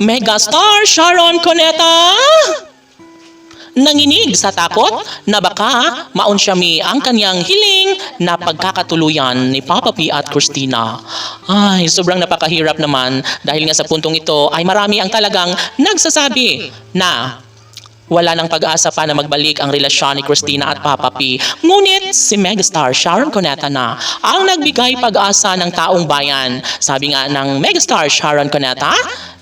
Megastar Sharon Cuneta nanginig sa takot na baka maunsyami ang kanyang hiling na pagkakatuluyan ni Papa P at Christina. Ay, sobrang napakahirap naman dahil nga sa puntong ito ay marami ang talagang nagsasabi na wala nang pag-asa pa na magbalik ang relasyon ni Christina at Papa P. Ngunit si Megastar Sharon Cuneta na ang nagbigay pag-asa ng taong bayan. Sabi nga ng Megastar Sharon Cuneta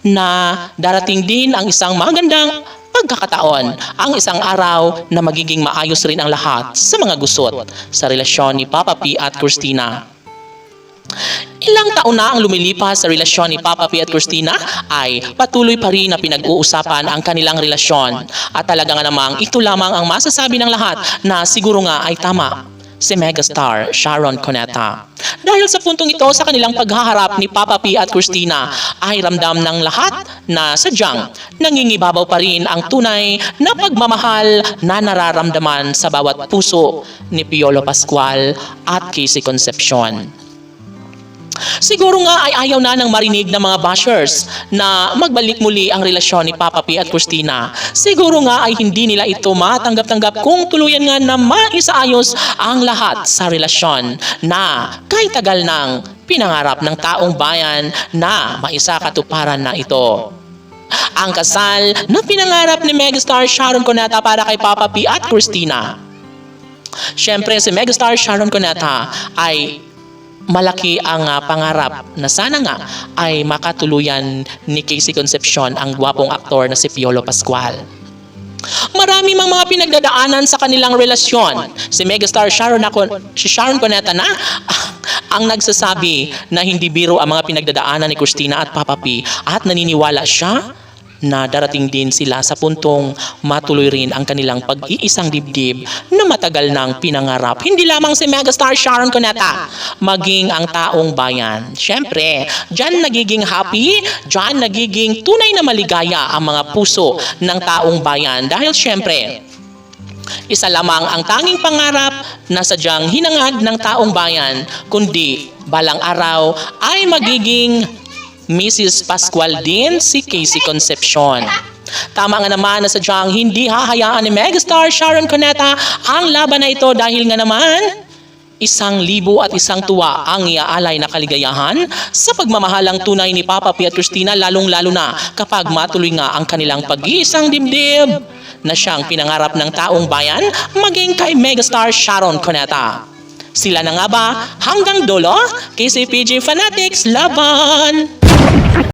na darating din ang isang magandang pagkakataon, ang isang araw na magiging maayos rin ang lahat sa mga gusot sa relasyon ni Papa P at Christina. Ilang taon na ang lumilipas sa relasyon ni Papa P at Christina ay patuloy pa rin na pinag-uusapan ang kanilang relasyon. At talaga nga namang ito lamang ang masasabi ng lahat na siguro nga ay tama si Megastar Sharon Cuneta. Dahil sa puntong ito sa kanilang paghaharap ni Papa P at Christina ay ramdam ng lahat na sadyang nangingibabaw pa rin ang tunay na pagmamahal na nararamdaman sa bawat puso ni Piolo Pascual at Casey Concepcion. Siguro nga ay ayaw na ng marinig ng mga bashers na magbalik muli ang relasyon ni Papa P at Christina. Siguro nga ay hindi nila ito matanggap-tanggap kung tuluyan nga na maisaayos ang lahat sa relasyon na kahit tagal nang pinangarap ng taong bayan na maisakatuparan na ito. Ang kasal na pinangarap ni Megastar Sharon Cuneta para kay Papa P at Christina. Siyempre si Megastar Sharon Cuneta ay malaki ang pangarap na sana nga ay makatuluyan ni Casey Concepcion ang gwapong aktor na si Piolo Pascual. Marami mang mga pinagdadaanan sa kanilang relasyon. Si Megastar Sharon Cuneta na ang nagsasabi na hindi biro ang mga pinagdadaanan ni Christina at Papa P at naniniwala siya na darating din sila sa puntong matuloy rin ang kanilang pag-iisang dibdib na matagal nang pinangarap. Hindi lamang si Megastar Sharon Cuneta, maging ang taong bayan. Siyempre, dyan nagiging happy, dyan nagiging tunay na maligaya ang mga puso ng taong bayan. Dahil siyempre, isa lamang ang tanging pangarap na sadyang hinangad ng taong bayan, kundi balang araw ay magiging Mrs. Pascual din si Casey Concepcion. Tama nga naman na sadyang hindi hahayaan ni Megastar Sharon Cuneta ang laban na ito dahil nga naman 1,000 at 1 tuwa ang iaalay na kaligayahan sa pagmamahalang tunay ni Papa P at Christina, lalong-lalo na kapag matuloy nga ang kanilang pag-iisang dibdib na siyang pinangarap ng taong bayan maging kay Megastar Sharon Cuneta. Sila na nga ba hanggang dulo? KCPG Fanatics, laban!